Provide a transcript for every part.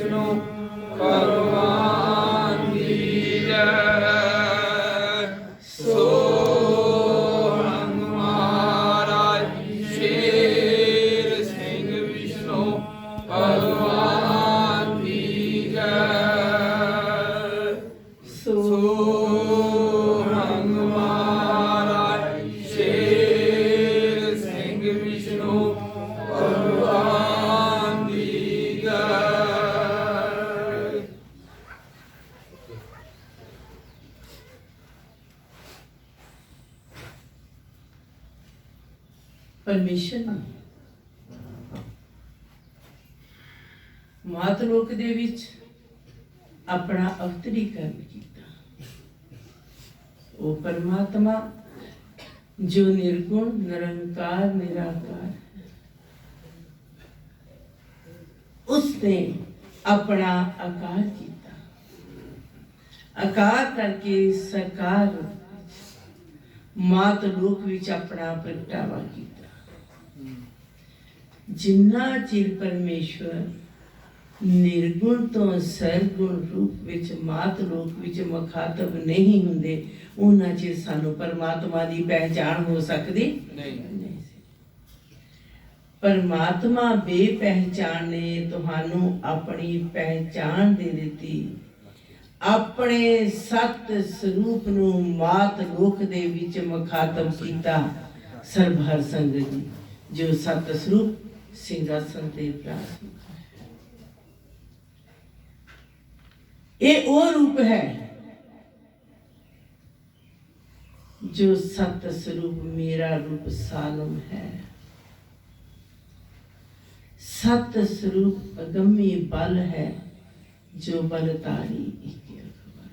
विष्णु भगवान की जय। सोहंग महाराज शेर सिंह विष्णु भगवान की जय। सोहंग महाराज शेर सिंह विष्णु भगवान की जय। परमेश्वर ने मातलोक दे विच अपना अवतरीकरण किया। वो परमात्मा जो निर्गुण निरंकार निराकार है, उसने अपना आकार किया। आकार करके साकार मातलोक विच अपना प्रगटावा किया। जिन्ना चिर परमेश्वर निर्गुण तो सरगुण रूप विच मातलोक विच मुखातब नहीं हुंदे, उन्ना चिर सानू परमात्मा की पहचान हो सकती नहीं। परमात्मा बेपहचान ने तुहानू अपनी पहचान दे दी। अपने सत स्वरूप नू मातलोक दे विच मुखातब कीता। सर्वहर संगत जी जो सत स्वरूप सिंहासन ते विराजमान है, ये वो रूप है जो सत स्वरूप मेरा रूप सालम है। सत स्वरूप अगम्य बल है जो बलधारी एक रखवाला।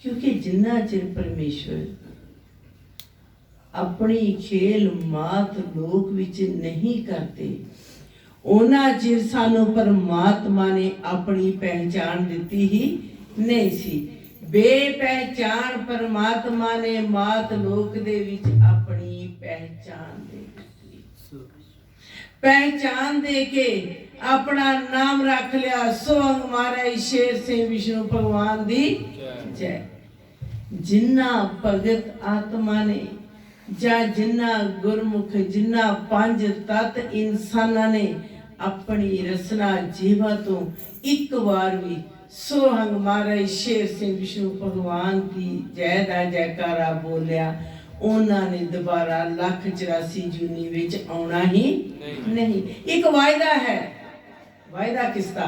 क्योंकि जिन्ना चिर परमेश्वर अपनी खेल मात लोक विच नहीं करते, ओना चिर सानू परमात्मा ने अपनी पहचान दी ही नहीं सी। बेपहचान परमात्मा ने मात लोक दे विच अपनी पहचान दे दी। पहचान दे के अपना नाम रख लिया। सोहंग महाराज शेर सिंह विष्णु भगवान दी जय। जिन्ना भगत आत्मा ने जा जिन्ना गुरमुख जिन्ना पंज तत् इंसाना ने अपनी रसना जीवा तो एक बार भी सोहंग महाराज शेर सिंह विष्णु भगवान की जय दा जयकारा बोलिया, उन्होंने दोबारा 1,84 जूनी विच आना ही नहीं। एक वायदा है। वायदा किसका?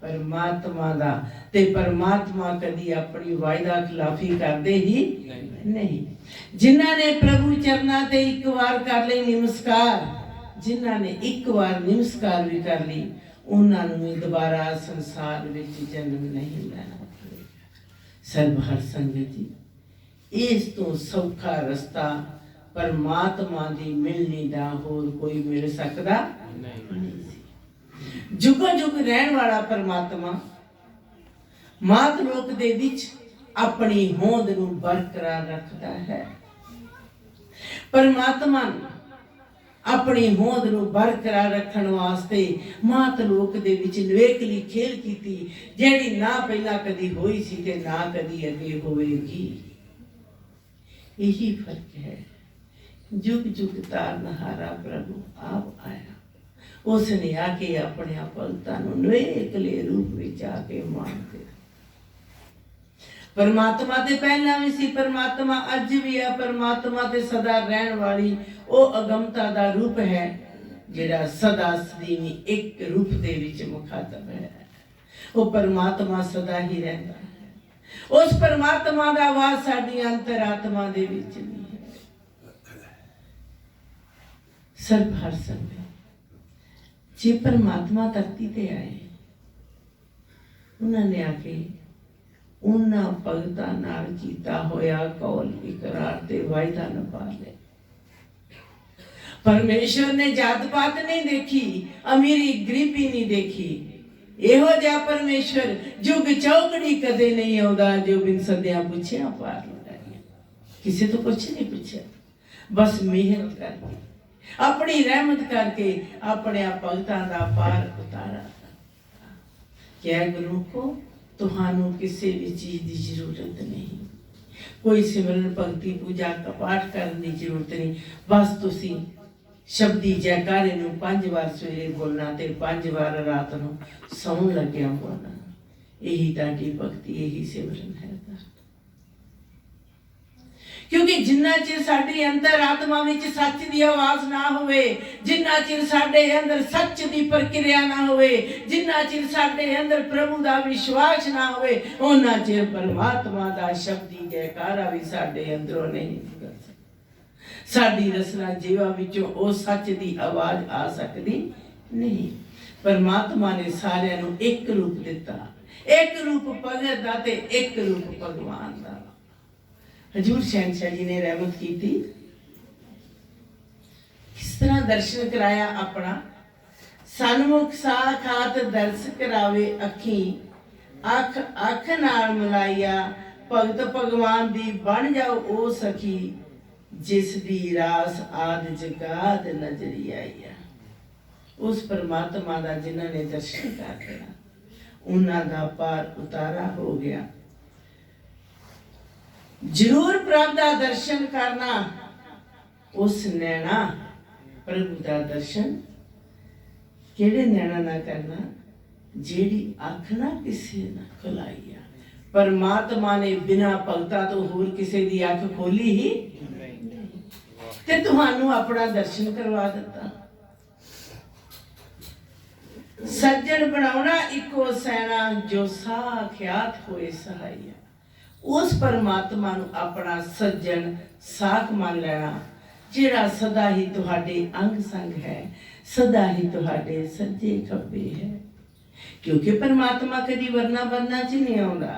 परमात्मा दा। ते परमात्मा कदी अपनी वायदा खिलाफी करते ही नहीं। जिन्हां ने प्रभु चरना ते एक बार कर ली नमस्कार, जिन्हां ने एक बार नमस्कार भी कर ली, उन्होंने दोबारा संसार विच जन्म नहीं लेना पड़ेगा। सर्वहर संगत जी, इस तो सौखा रस्ता परमात्मा दी मिलनी दा होर कोई मिल सकदा नहीं। जुगो जुग रहन वाला परमात्मा मातलोक दे विच अपनी होंद नूं बरकरार रखता है। परमात्मा अपनी होंद नूं बरकरार रखण वास्ते मातलोक दे विच निवेकली खेल कीती, जिहड़ी ना पहला कदी होई सी ते ना कदी अगे होवेगी। यही फर्क है। जुग जुग तारनहारा प्रभु आप आया, उसने आके अपने भगतां नूं निवेकले रूप विच आके मानते। परमात्मा ते पहला भी सी, परमात्मा अज भी है, परमात्मा ते सदा रहन वाली वो अगमता दा रूप है, जिहड़ा सदा सदीवी एक रूप दे विच मुखातब है। वो परमात्मा सदा ही रहता है। उस परमात्मा दा वास साडी अंतरात्मा दे विच भी है। सर्वहर संगत जे परमात्मा धरती ते आए, उन्होंने आके उन्ना भगतां नाल कीता होया कौल इकरार ते वायदा निभा ले। परमेश्वर ने जात पात नहीं देखी, अमीरी गरीबी नहीं देखी। एहो जा परमेश्वर जुग चौकड़ी कदे नहीं आउंदा, जो बिन सद्या पुछया पार लगाई। किसी तो कुछ नहीं पूछा, बस मेहनत करके अपनी रहमत करके अपने भगतां दा पार उतारा। कि ऐ गुरमुखो तुहानू किसी भी चीज़ की जरूरत नहीं, कोई सिमरन भगती पूजा का पाठ करने की जरूरत नहीं, बस तुसी शब्दी जयकारे नू 5 बार सवेरे बोलना ते 5 बार रात नू सौन लग्या बोलना। यही ताड़ी भगती, यही सिमरन है। क्योंकि जिन्ना चिर साडी अंतर आत्मा विच सच दी आवाज ना होवे, जिन्ना चिर साडे अंदर सच दी प्रक्रिया ना होवे, जिन्ना चिर साडे अंदर प्रभु दा विश्वास ना होवे, उन्ना चिर परमात्मा दा शब्दी जयकारा भी साडे अंदरों नहीं निकल सकदा। साडी रसना जीवा विचों ओ सच दी आवाज आ सकदी नहीं। परमात्मा ने सारियां नू एक रूप दिता, एक रूप भगत दा ते एक रूप भगवान दा। हजूर शहनशाह जी ने रहमत की थी, किस तरह दर्शन कराया अपना। सन्मुख साखात दर्श करावे अखी, अख अख नाल मिलाइया, भगत भगवान दी बन जाओ ओ सखी, जिस दी रास आद जगाद नजरी आईया। उस परमात्मा दा जिन्हां ने दर्शन कर लिया, उन्हां दा पार उतारा हो गया। जरूर प्रभु दा दर्शन करना, उस नैना प्रभु दा दर्शन केड़े नैना ना करना, जेड़ी अख ना किसी ना खुलाई आ। परमात्मा ने बिना भगता तो होर किसी दी अख खोली ही ते तुहानू अपना दर्शन करवा दिता। सज्जन बनाउना इको सैना, जो साख्यात होए सहाइया। उस परमात्मा नू अपना सज्जन साख मान लेना, जिहड़ा सदा ही तुहाडे अंग संग है, सदा ही तुहाडे सज्जे खब्बे है। क्योंकि परमात्मा कदी वरना बरना च नहीं आउंदा,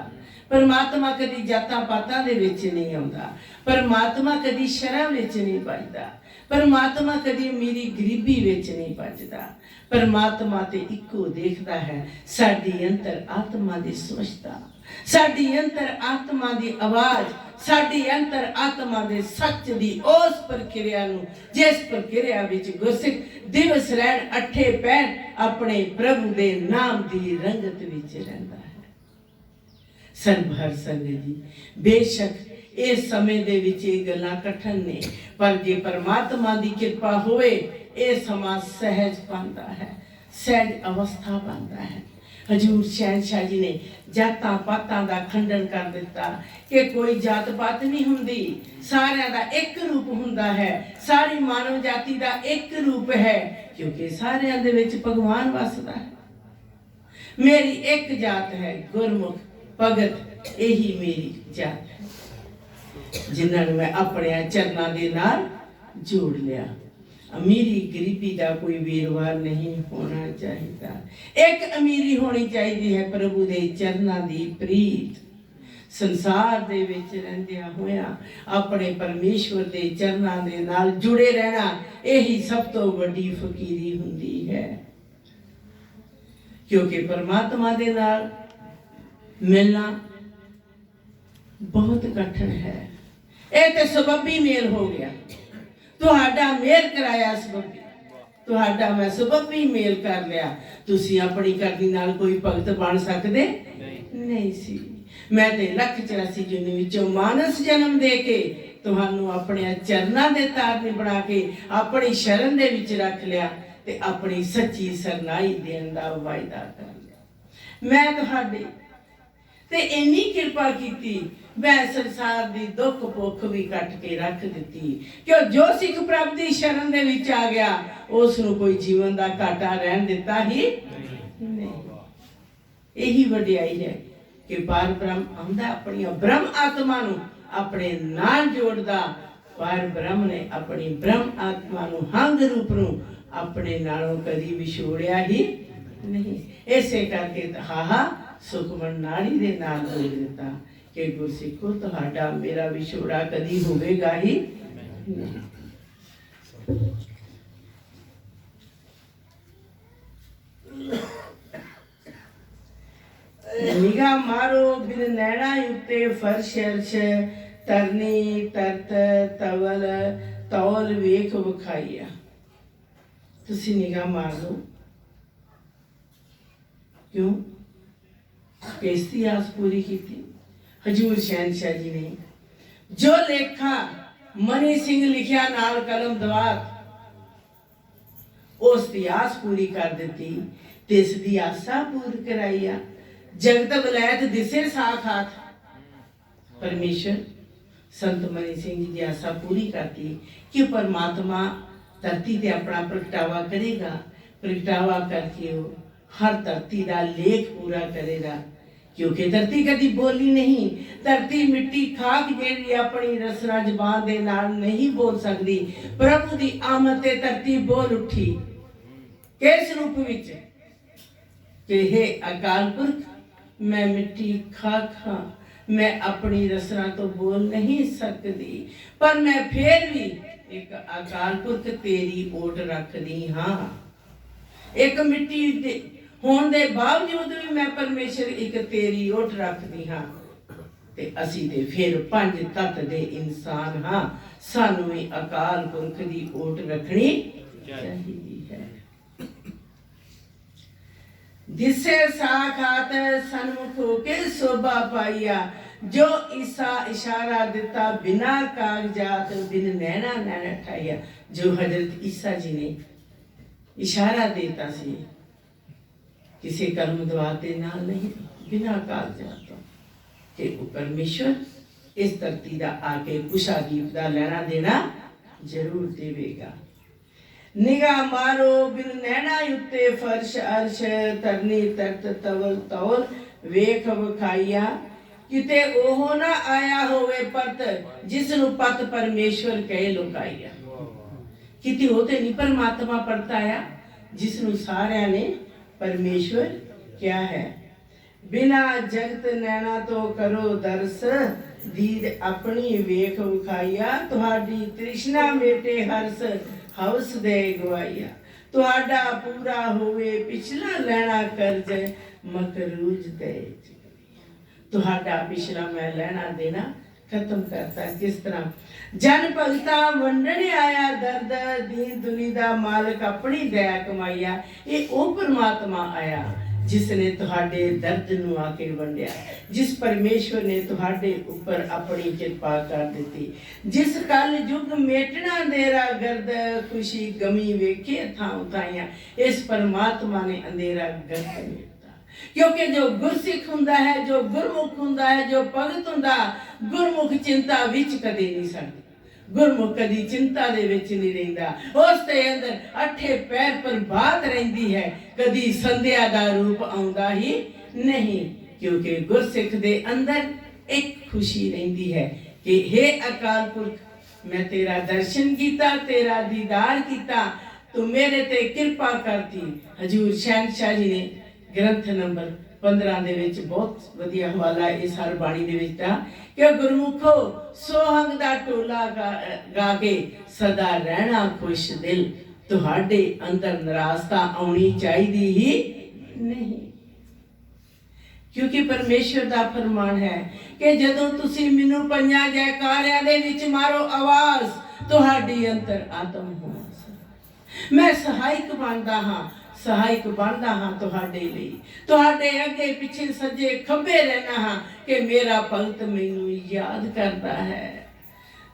परमात्मा कदी जातां पातां दे विच नहीं आउंदा, परमात्मा कदी शरां विच नहीं भजदा, परमात्मा कदी अमीरी गरीबी विच नहीं भजदा। परमात्मा ते इक्को देखदा है साडी अंतर आत्मा दी सोचदा, साडी अंतर आत्मा दी आवाज, साडी अंतर आत्मा दे सच दी उस प्रक्रिया नू, जिस प्रक्रिया विच गुरसिख दिवस रैण अठे पैण अपने प्रभु दे नाम दी रंगत विच रहिंदा है। सरभर संगत जी, बेशक इस समय दे विच ये गल्लां कठिन ने, पर जे परमात्मा दी कृपा होए ये समा सहज पांदा है, सहज अवस्था पांदा है। हजूर शहनशाह जी ने जातां पातां दा खंडन कर दिता कि कोई जात पात नहीं हुंदी, सारियां दा एक रूप हुंदा है, सारी मानव जाति दा एक रूप है, क्योंकि सारियां दे विच भगवान वसदा है। मेरी एक जात है गुरमुख भगत, यही मेरी जात है, जिन्हां नूं मैं अपने चरनां दे नाल जोड़ लिया। अमीरी गरीबी का कोई वेरवार नहीं होना चाहिए। एक अमीरी होनी चाहिए है प्रभु दे चरनां दी प्रीत। संसार दे विच रहिंदियां होया अपने परमेश्वर दे चरनां दे नाल जुड़े रहना, यही सब तो वड्डी फकीरी हुंदी है। क्योंकि परमात्मा दे नाल मिलना बहुत कठिन है। ये तो सबबी मेल हो गया, तुहाडा मेल कराया सबबी, तुहाडा मैं सबबी मेल कर लिया। तुसी अपनी करनी नाल कोई भगत बन सकदे नहीं सी। मैं ते 184 जून विचों मानस जन्म दे के तुहानू अपने चरनां दे तारने बना के अपनी शरण दे विच रख लिया ते अपनी सच्ची सरनाई देण दा वायदा कर लिया। मैं तुहाडे ते इन्नी कृपा कीती, मैं संसार दी दुख भुख भी कट के रख दिती, क्यों जो सिख प्रभु दी शरण दे विच आ गया उस नूं कोई जीवन दा घाटा रहन दिता ही नहीं। यही वडियाई है कि पार ब्रह्म आंदा अपनी ब्रह्म आत्मा नूं अपने नाल जोड़दा। पार ब्रह्म ने अपनी ब्रह्म आत्मा नूं हंग रूप नूं अपने नालों कदी विछोड़िया ही नहीं। इसे करके हाहा सुखमन नाड़ी दे नाल जोड़ दिता कि गुरसिखो तुहाडा मेरा विछोड़ा कदी होवेगा ही नहीं। निगाह मारो बिन नैना उत्ते फर्श अर्श, तरनी तरत तवल तौल वेख विखाइया। तुसी निगाह मार लो, क्यों कैसी आस पूरी की थी। हजूर शहनशाह जी ने जो लेखा मनी सिंह लिखिया नाल कलम दवात उस दी आस पूरी कर दी ते इस दी आसा पूरी कराई आ। जगत वलैत दिसे साख हाथ परमेश्वर संत मनी सिंह जी की आशा पूरी करती कि परमात्मा धरती ते अपना प्रगटावा करेगा, प्रगटावा करके वो हर धरती का लेख पूरा करेगा। क्योंकि धरती कभी बोली नहीं, धरती मिट्टी खाक जेड़ी अपनी रसना जबान दे नाल नहीं बोल सकती, प्रभु दी आमद ते धरती बोल उठी। किस रूप विच कि हे अकाल पुरख मैं मिट्टी खाक हाँ, मैं अपनी रसना तो बोल नहीं सकती, पर मैं फिर भी एक अकाल पुरख तेरी ओट रखदी हाँ। एक मिट्टी दे होने दे बावजूद भी मैं परमेश्वर एक तेरी ओट रखदी हाँ। ते असी ते फिर पंज तत्त दे इंसान हाँ, सानू भी अकाल पुरख दी ओट रखनी चाहिए है। दिसे साखात सन्मुख होके शोभा पाइया, जो ईसा इशारा दिता बिना कागजात बिन नैना नैना ठाइया। जो हजरत ईसा जी ने इशारा देता सी किसी कर्म दवाते नाल नहीं, बिना कागजात के वो परमेश्वर इस धरती दा आके कुशादीप दा लेना देना जरूर देवेगा। निगाह मारो बिन नैना उत्ते फर्श अर्श तरनी तरत तवल तौल वेख विखाइया। किते ओह ना आया होवे पत जिस नु पत परमेश्वर कहे लुकाइया। किते होते नहीं परमात्मा पड़ता आया जिस नु सारिया ने परमेश्वर क्या है। बिना जगत नैना तो करो दर्श दीद अपनी वेख विखाइया। तुहाडी तृष्णा मेटे हर्ष हवस दे गवाइया। तुहाडा पूरा होवे पिछला लेना कर्ज मकरूज दे। तुहाडा पिछला मैं लेना देना खत्म करता। किस तरह जन भगता वंडने आया दर्द दीन दुनी दा मालिक अपनी दया कमाइया। ये ओ परमात्मा आया जिसने तुहाडे दर्द नू आके वंडिया, जिस परमेश्वर ने तुहाडे ऊपर अपनी कृपा कर दी। जिस कल युग मेटना अंधेरा गर्द खुशी गमी वेखे थां उठाइया। इस परमात्मा ने अंधेरा गर्द मेटता। क्योंकि जो गुरसिख हुंदा है, जो गुरमुख हुंदा है, जो भगत हुंदा, गुरमुख चिंता विच कदे नहीं सड़दा। गुरमुख कदी चिंता दे विच नहीं रहिंदा। उस दे अंदर अठे पैर पर बात रहिंदी है, कदी संध्या दा रूप आउंदा ही नहीं। क्योंकि गुरसिख दे अंदर एक खुशी रहिंदी है कि हे अकाल पुरख मैं तेरा दर्शन कीता, तेरा दीदार कीता, तू मेरे ते कृपा करती। हजूर शहनशाह जी ने ग्रंथ नंबर 15 ਦੇ ਵਿੱਚ ਬਹੁਤ ਵਧੀਆ ਹਵਾਲਾ ਇਸ ਹਰ ਬਾਣੀ ਦੇ ਵਿੱਚ ਦਾ ਕਿ ਗੁਰਮੁਖੋ ਸੋਹੰਗ ਦਾ ਟੋਲਾ ਗਾ ਕੇ ਸਦਾ ਰਹਿਣਾ ਖੁਸ਼ ਦਿਲ। ਤੁਹਾਡੇ ਅੰਦਰ ਨਿਰਾਸ਼ਤਾ ਆਉਣੀ ਚਾਹੀਦੀ ਹੀ ਨਹੀਂ। क्योंकि परमेश्वर दा फरमान है कि जदों तुसी मैनू पंजां जयकारियां दे विच मारो आवाज, तुहाडी अंतर आत्म हो। मैं सहायक बनदा हां, सहायक बनदा हां तुहाडे लई। तुहाडे अगे पिछे सज्जे खब्बे रहना हां कि मेरा भगत मैनू याद करदा है।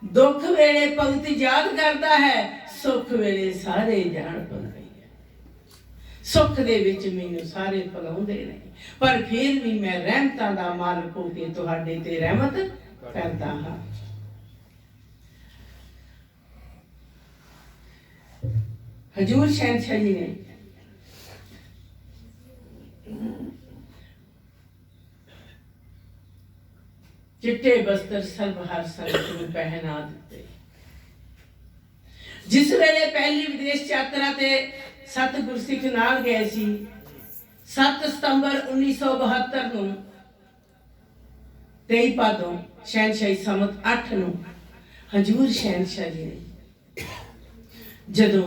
दुख वेले भगत याद करदा है, सुख वेले सारे जान पई। सुख दे विच मैनू सारे भुलाउंदे ने, पर फिर भी मैं रहमतां दा मालक हो के तुहाडे ते रहमत करदा हां। हजूर शहनशाह जी ने चिट्टे बस्तर सर्वहार संगत नूं पहना दिते। जिस वेले पहली विदेश यात्रा ते सत गुरसिख नाल गए सी 7 सितंबर 1972 ਨੂੰ 23 ਭਾਦੋਂ शहनशाही समत 8 ਨੂੰ हजूर शहनशाह जी ने ਜਦੋਂ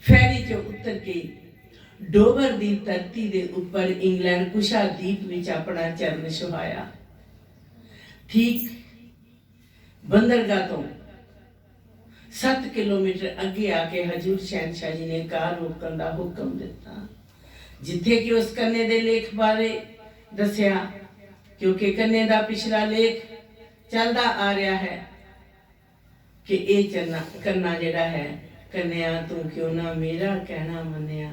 ਫੈਰੀ ਚੋਂ ਉਤਰ ਕੇ ਡੋਬਰ ਦੀ ਧਰਤੀ ਦੇ ਉੱਪਰ ਇੰਗਲੈਂਡ ਕੁਸ਼ਾਦੀਪ ਵਿੱਚ ਆਪਣਾ ਚਰਨ ਛੁਹਾਇਆ। ਠੀਕ ਬੰਦਰਗਾਹ ਤੋਂ 7 किलोमीटर अगे आके हजूर शहनशाह जी ने कार रोकन का हुक्म दिता। जिथे कि उस कन्ने दे लेख बारे दसिया, क्योंकि कन्ने दा पिछला लेख चलता आ रहा है कि ये करना जिहड़ा है, कन्या तू क्यों ना मेरा कहना मन्निया,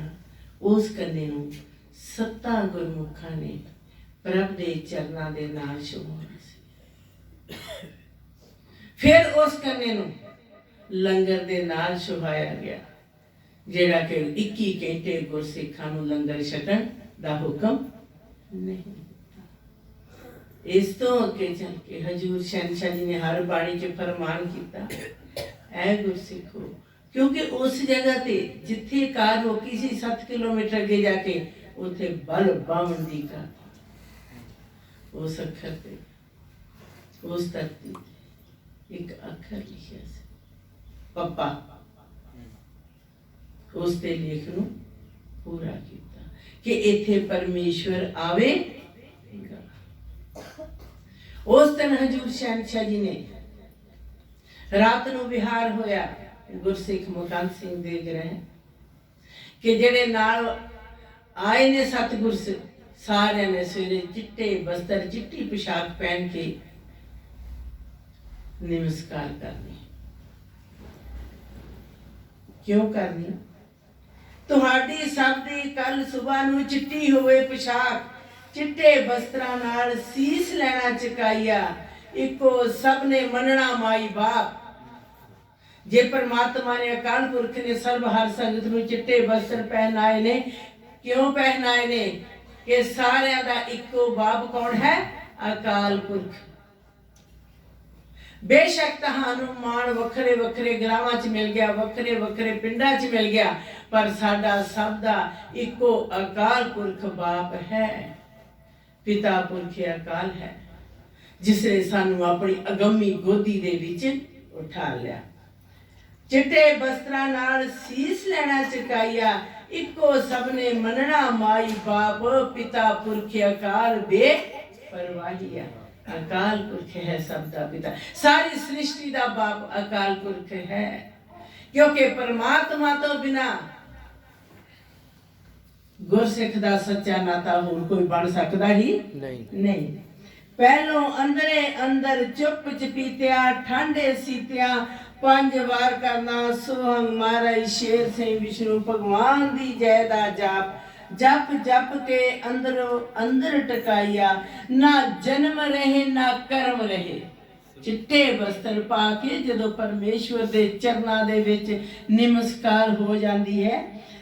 उस कन्ने नूं 7 गुरमुखां ने प्रभ दे चरनां दे नाल छुहाउणा सी। फिर उस कन्ने नूं लंगर दे नाल छुहाया गया, जिहड़ा कि 21 घंटे गुरसिखां नूं लंगर छकण दा हुक्म नहीं। इस तो अगे चल के हजूर शहनशाह जी ने हर बाणी के फरमान किया, ऐ गुरसिखो, क्योंकि उस जगह ते जिथे कार रोकी सी 7 किलोमीटर अगे जाके उथे बल बावन दी का उस अखर ते उस धरती एक अखर लिखिया सी पप्पा, उस ते लेख नूं पूरा किया कि इथे परमेश्वर आवे। उस दिन हजूर शहनशाह जी ने रात नूं विहार होया गुरसिख मुकंद सिंह दे ग्रह कि जेड़े नाल आए ने 7 गुरसिख, सारे ने सवेरे चिट्टे बस्तर चिट्टी पोशाक पहन के नमस्कार करनी। क्यों करनी? तुहाडी सब दी कल सुबह नूं चिट्टी होवे पोशाक, चिट्टे बस्त्रां नाल सीस लेना चुकाइया, इको सब ने मनना माई बाप। जे परमात्मा ने अकाल पुरख ने सर्व हर संगत नूं चिट्टे वस्त्र पहनाए ने, क्यों पहनाए ने? कि सारियां दा इको बाप कौन है? अकाल पुरख। बेशक तहानू मान वखरे वखरे ग्रामां च मिल गया, वखरे वखरे पिंडां च मिल गया, पर साडा सब दा इको अकाल पुरख बाप है, पिता पुरख अकाल है, जिसने सानू अपनी अगमी गोदी दे विच उठा लिया। चिट्टे बस्त्रां नाल सीस लेना चुकाइया, इको सबने मनना माई बाप, पिता पुरख अकाल बे परवाहिया। अकाल पुरख है सबदा पिता, सारी सृष्टि दा बाप अकाल पुरख है, क्योंकि परमात्मा तो बिना गुरसिख दा सच्चा नाता होर कोई बन सकदा ही नहीं। पहलो अंदरे अंदर चुप चपीतिया ठंडे सीतिया 5 वार करना सोहंग महाराज शेर सिंह विष्णु भगवान दी जय दा जाप, जप जप के अंदरों अंदर टकाइया, ना जन्म रहे ना कर्म रहे। चिट्टे बस्तर पा के जदों परमेश्वर दे चरनां दे विच नमस्कार हो जांदी है,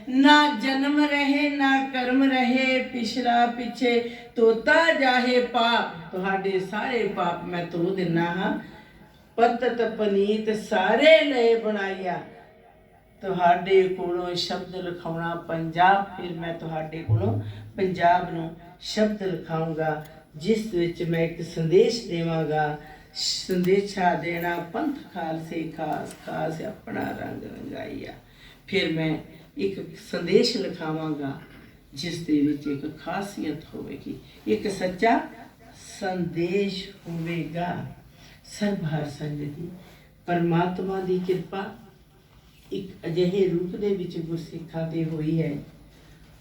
ना जन्म रहे ना कर्म रहे, पिछला पिछे तोता जाहे पाप, तुहाडे सारे पाप मैं धो दिना हां, पतत पनीत सारे लय बनाइया। तुहाडे कोलों शब्द लिखाउणा पंजाब, फिर मैं तुहाडे कोलों पंजाब नूं शब्द लिखाऊंगा, जिस विच मैं एक संदेश देवांगा। संदेशा देना पंथ खालसे खास खास अपना रंग रंगाइया। फिर मैं एक संदेश लिखावांगा जिस दे विच एक खासियत होवेगी, एक सच्चा संदेश होवेगा। सर्वहार संगति परमात्मा दी कृपा एक अजिहे रूप दे विच गुरसिखां ते होई है,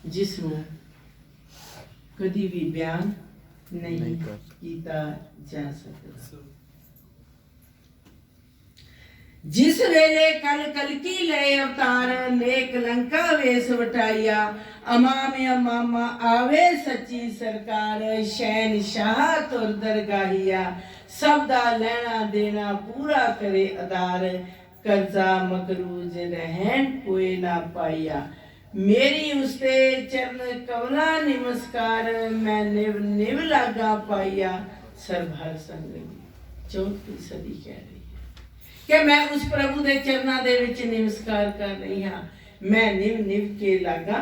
जिस नूं कदी भी बयान नहीं कीता जा सकदा। जिस वेले कल कलकी लय अवतार, नेक लंका वेश वटाइया, अमाम अमामा आवे सच्ची सरकार, शहनशाह तुर दरगाहिया, सबदा लेना देना पूरा करे अदार, कर्जा मकरूज रहन कोई ना पाइया, मेरी उसते चरण कमला नमस्कार, मैं निव निव लागा पाइया। सर्वहार संगति 4वीं सदी कह रही कि मैं उस प्रभु दे चरनां दे विच नमस्कार कर रही हाँ, मैं निव निव के लागा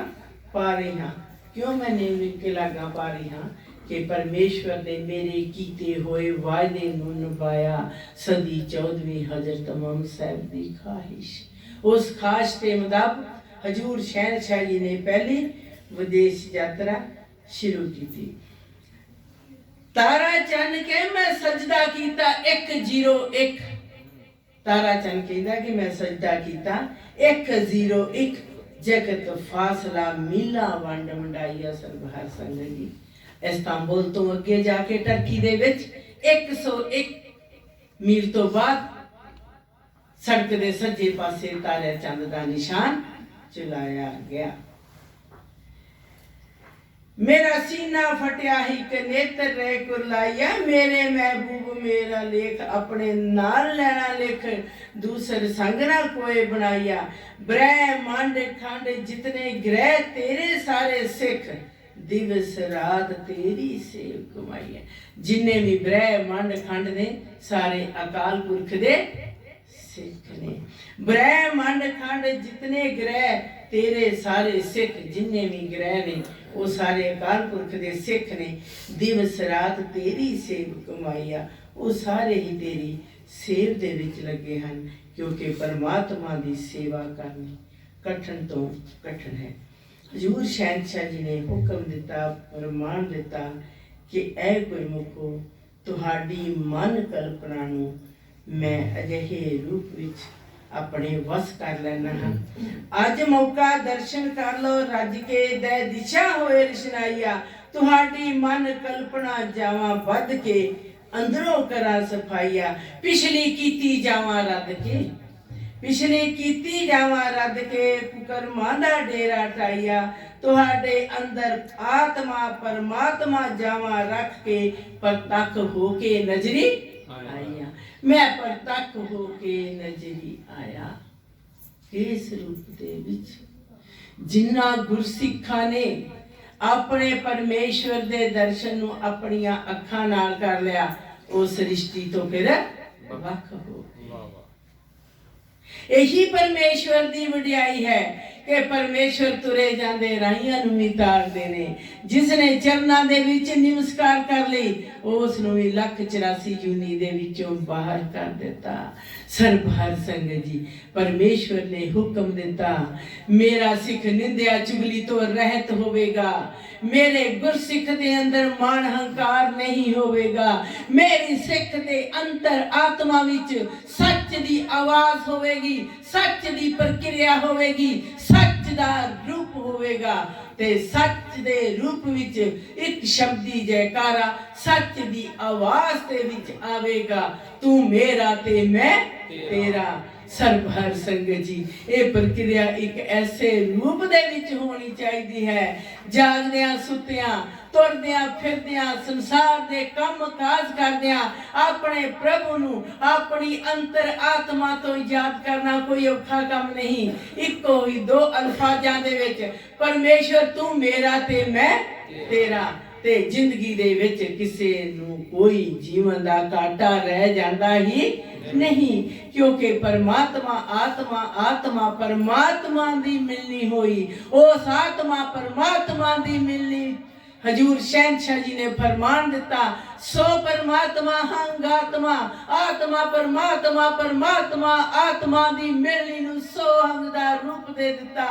पा रही हाँ। क्यों मैं निव निव के लागा पा रही हाँ? कि परमेश्वर ने मेरे कीते होए वायदे नूं निभाया, सदी 14वीं हजरत इमाम साहब दी ख्वाहिश, उस ख्वाहिश के मुताबिक हजूर शहनशाह जी ने पहली विदेश यात्रा शुरू की। तारा चंद के मैं सजदा कीता 101, तारा चंद कहता कि मैं सजदा कीता 101, जगत फासला मीला वंड वंडाइया। सर्वहार संगत जी ਇਸਤਾਂਬੁਲ ਤੋਂ ਅੱਗੇ ਜਾ ਕੇ ਟਰਕੀ ਦੇ ਵਿੱਚ 101 ਮੀਲ ਤੋਂ ਬਾਅਦ ਸੜਕ ਦੇ ਸੱਜੇ ਪਾਸੇ ਤਾਰੇ ਚੰਦ ਦਾ ਨਿਸ਼ਾਨ ਚਲਾਇਆ ਗਿਆ। मेरा सीना फटिया ही के नेत्र रह कुरलाइया, मेरे महबूब मेरा लेख अपने नाल लेना लिख, दूसर संग ना कोई बनाइया। ब्रह्मांड खंड जितने ग्रह तेरे सारे सिख, दिवस रात तेरी सेव कमाइया। जिन्ने भी ब्रह्मांड खंड ने सारे अकाल पुरख दे सिख ने। ब्रह्मांड खंड जितने ग्रह तेरे सारे सिख, जिन्ने भी ग्रह ने वो सारे अकाल पुरख दे सिख ने। दिवस रात तेरी सेव कमाइया, वो सारे ही तेरी सेव दे विच लगे हैं, क्योंकि परमात्मा दी सेवा करनी कठिन तो कठिन है। हजूर शहनशाह जी ने हुक्म दिता, फरमान दिता कि ऐ गुरमुखो, तुहाडी मन कल्पना नूं मैं अजिहे रूप विच अपने वस कर लेना है। अज मौका दर्शन कर लो, रज के दै दिशा होए रशनाइया। तुहाडी मन कल्पना जावा बद के, अंदरों करा सफाइया। पिछली कीती जावा रद के, पिछली कीती जावा रद के, कुकर्मां दा डेरा टाइया। तुहाडे अंदर आत्मा परमात्मा जावा रख के, परतख होके नजरी आइया। मैं परतख होके नजरी आया। इस रूप दे विच जिन्ना गुरसिखा ने अपने परमेश्वर दे दर्शन नूं अपनियां अखां नाल कर लिया, वो सृष्टि तो फिर वख हो गई। यही परमेश्वर दी वडियाई है कि परमेश्वर तुरे जांदे राहियां नूं भी तारदे ने। जिसने चरनां दे विच नमस्कार कर लई, उस नूं भी 184 जूनी दे विचों बाहर कर दिता। सरभार संगत जी, परमेश्वर ने हुक्म दिता, मेरा सिख निंदिया चुगली तो रहत होवेगा। मेरे गुरसिख दे अंदर मान हंकार नहीं होवेगा। मेरी सिख दे अंतर आत्मा विच सच दी आवाज होवेगी, सच दी प्रक्रिया होवेगी, सच दा रूप होवेगा। ते सच दे रूप विच एक शब्दी जयकारा सच दी आवाज दे विच आवेगा, तू मेरा ते मैं तेरा। सरभर संगत जी, ये प्रक्रिया एक ऐसे रूप दे विच होनी चाहिए है। जागदियां सुत्तियां तुरदियां फिरदियां संसार दे कम काज करदियां अपने प्रभु नूं अपनी अंतर आत्मा तो याद करना कोई औखा काम नहीं। इको ही दो अल्फाजां दे विच परमेश्वर तू मेरा ते मैं तेरा। ते जिंदगी दे विच किसे नूं कोई जीवन दा घाटा रह जांदा ही नहीं, क्योंकि परमात्मा आत्मा आत्मा परमात्मा दी मिलनी होई। उस आत्मा परमात्मा दी मिलनी हजूर शहनशाह जी ने फरमान दिता, सो परमात्मा हंग आत्मा, आत्मा परमात्मा परमात्मा आत्मा दी मिलनी नूं सो हंग दा रूप दे दिता।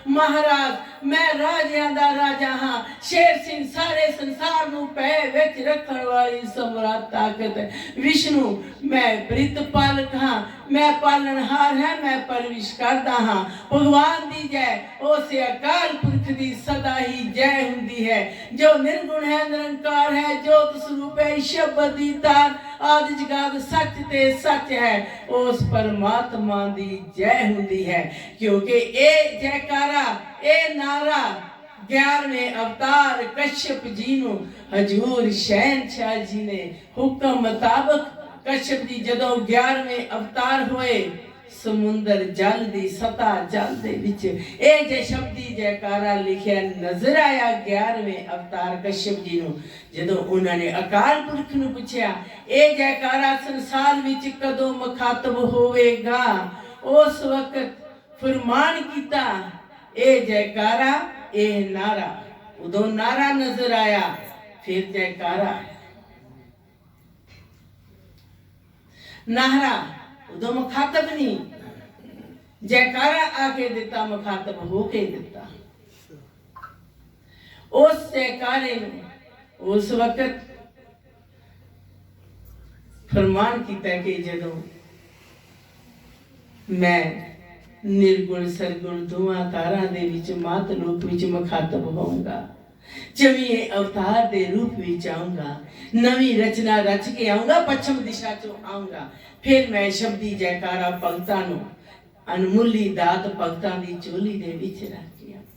महाराज मैं राजियां दा राजा हां, शेर सिंह सारे संसार नूं पै विच रखण वाली सम्राट ताकत विष्णु, मैं प्रित पालक हां, मैं पालनहार है, मैं परविश करदा हां। भगवान दी जय उस अकाल पुरख दी सदा ही जय हुंदी है, जो निर्गुण है निरंकार है, जोत स्वरूप है, शब्द दी तार आदि जगात सच ते सच है, उस परमात्मा दी जय हुंदी है। क्योंकि ए जयकारा ए नारा 11वें अवतार कश्यप जी नूं हजूर शहनशाह जी ने हुक्म मुताबक कश्यप जी जदों 11वें अवतार होए, समुंदर जल दी सतह जल दे विच ए जे शब्दी जयकारा लिखिया नजर आया 11वें अवतार कश्यप जी नूं। जदों उन्होंने अकाल पुरख नूं पुछया ए जयकारा संसार विच कदों मुखातब होवेगा, उस वक्त फरमान कीता ए जयकारा ए नारा। उदों नारा नजर आया, फिर जयकारा, नारा उदों मुखातब नहीं, जयकारा आके दिता, मुखातब होके दिता। उस जयकारे नूं उस वक्त फरमान किया कि जदों मैं निर्गुण सरगुण दोवां तारां दे विच मात लोक विच मुखातब होऊंगा, ਚੌਵੀਂ ਅਵਤਾਰ ਦੇ ਰੂਪ ਵਿੱਚ ਆਉਂਗਾ, ਨਵੀਂ ਰਚਨਾ ਰਚ ਕੇ ਆਉਂਗਾ, ਪੱਛਮ ਦਿਸ਼ਾ ਚੋਂ ਆਉਂਗਾ। ਫਿਰ ਮੈਂ ਸ਼ਬਦੀ ਜੈਕਾਰਾ ਭਗਤਾਂ ਨੂੰ, ਅਨਮੁੱਲੀ ਦਾਤ ਭਗਤਾਂ ਦੀ ਝੋਲੀ ਦੇ ਵਿੱਚ ਰੱਖ ਕੇ ਆਉਂਗਾ।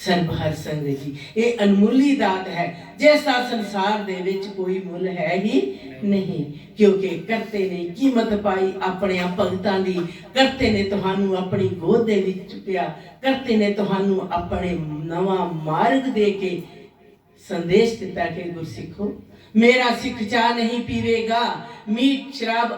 ਸਰਬਹਰ ਸੰਗਤ ਜੀ, ਇਹ ਅਨਮੁੱਲੀ ਦਾਤ ਹੈ ਜਿਸ ਦਾ ਸੰਸਾਰ ਦੇ ਵਿੱਚ ਕੋਈ ਮੁੱਲ ਹੈ ਹੀ ਨਹੀਂ, ਕਿਉਂਕਿ ਕਰਤੇ ਨੇ ਕੀਮਤ ਪਾਈ ਆਪਣੇ ਭਗਤਾਂ ਦੀ। ਕਰਤੇ ਨੇ ਤੁਹਾਨੂੰ ਆਪਣੀ ਗੋਦ ਦੇ ਵਿੱਚ ਚੁੱਕਿਆ, ਕਰਤੇ ਨੇ ਤੁਹਾਨੂੰ ਆਪਣੇ ਨਵਾਂ ਮਾਰਗ ਦੇ ਕੇ ਸੰਦੇਸ਼ ਦਿੱਤਾ ਕਿ ਗੁਰਸਿੱਖੋ, ਮੇਰਾ ਸਿੱਖ ਚਾਹ ਨਹੀਂ ਪੀਵੇਗਾ, ਮੀਟ ਸ਼ਰਾਬ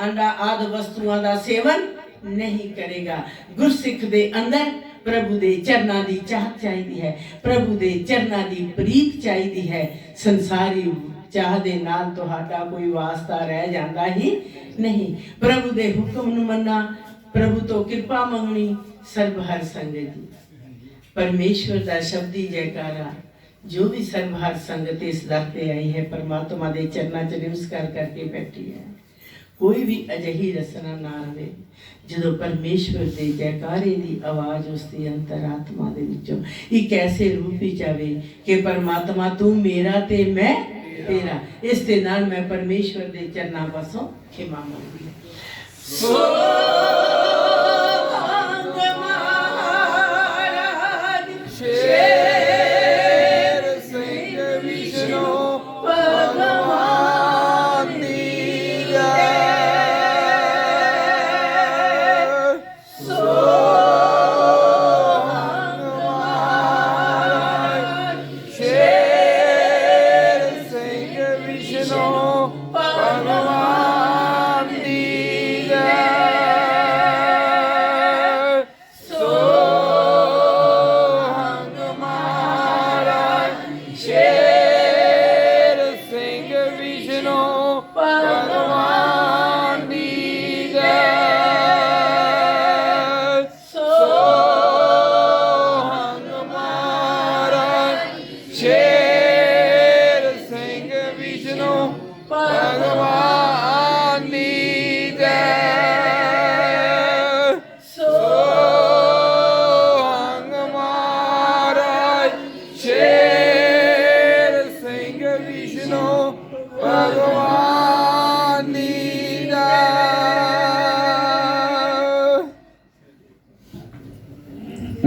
ਆਂਡਾ ਆਦਿ ਵਸਤੂਆਂ ਦਾ ਸੇਵਨ ਨਹੀਂ ਕਰੇਗਾ। ਗੁਰਸਿੱਖ ਦੇ ਅੰਦਰ ਪ੍ਰਭੂ ਦੇ ਚਰਨਾਂ ਦੀ ਚਾਹਤ ਚਾਹੀਦੀ ਹੈ, ਪ੍ਰਭੂ ਦੇ ਚਰਨਾਂ ਦੀ ਪ੍ਰੀਤ ਚਾਹੀਦੀ ਹੈ। ਸੰਸਾਰੀ ਚਾਹ ਦੇ ਨਾਲ ਤੁਹਾਡਾ ਕੋਈ ਵਾਸਤਾ ਰਹਿ ਜਾਂਦਾ ਹੀ ਨਹੀਂ। ਪ੍ਰਭੂ ਦੇ ਹੁਕਮ ਨੂੰ ਮੰਨਣਾ, ਪ੍ਰਭੂ ਤੋਂ ਕਿਰਪਾ ਮੰਗਣੀ। ਸਰਬਹਰ ਸੰਗਤ ਜੀ, ਪਰਮੇਸ਼ਵਰ ਦਾ ਸ਼ਬਦੀ ਜੈਕਾਰਾ ਜੋ ਵੀ ਸਰਬਹਰ ਸੰਗਤ ਇਸ ਦਰ ਤੇ ਆਈ ਹੈ, ਪਰਮਾਤਮਾ ਦੇ ਚਰਨਾਂ 'ਚ ਨਮਸਕਾਰ ਕਰਕੇ ਬੈਠੀ ਹੈ। ਕੋਈ ਵੀ ਅਜਿਹੀ ਰਸਨਾ ਨਾ ਰਵੇ ਜਦੋਂ ਪਰਮੇਸ਼ਵਰ ਦੇ ਜੈਕਾਰੇ ਦੀ ਆਵਾਜ਼ ਉਸ ਦੀ ਅੰਤਰਾਤਮਾ ਦੇ ਵਿੱਚੋਂ ਇੱਕ ਐਸੇ ਰੂਪ ਵਿੱਚ ਆਵੇ ਕਿ ਪਰਮਾਤਮਾ ਤੂੰ ਮੇਰਾ ਤੇ ਮੈਂ ਤੇਰਾ। ਇਸ ਦੇ ਨਾਲ ਮੈਂ ਪਰਮੇਸ਼ਵਰ ਦੇ ਚਰਨਾਂ ਪਾਸੋਂ ਖਿਮਾ ਮੰਗਦੀ ਭਗਵਾਨ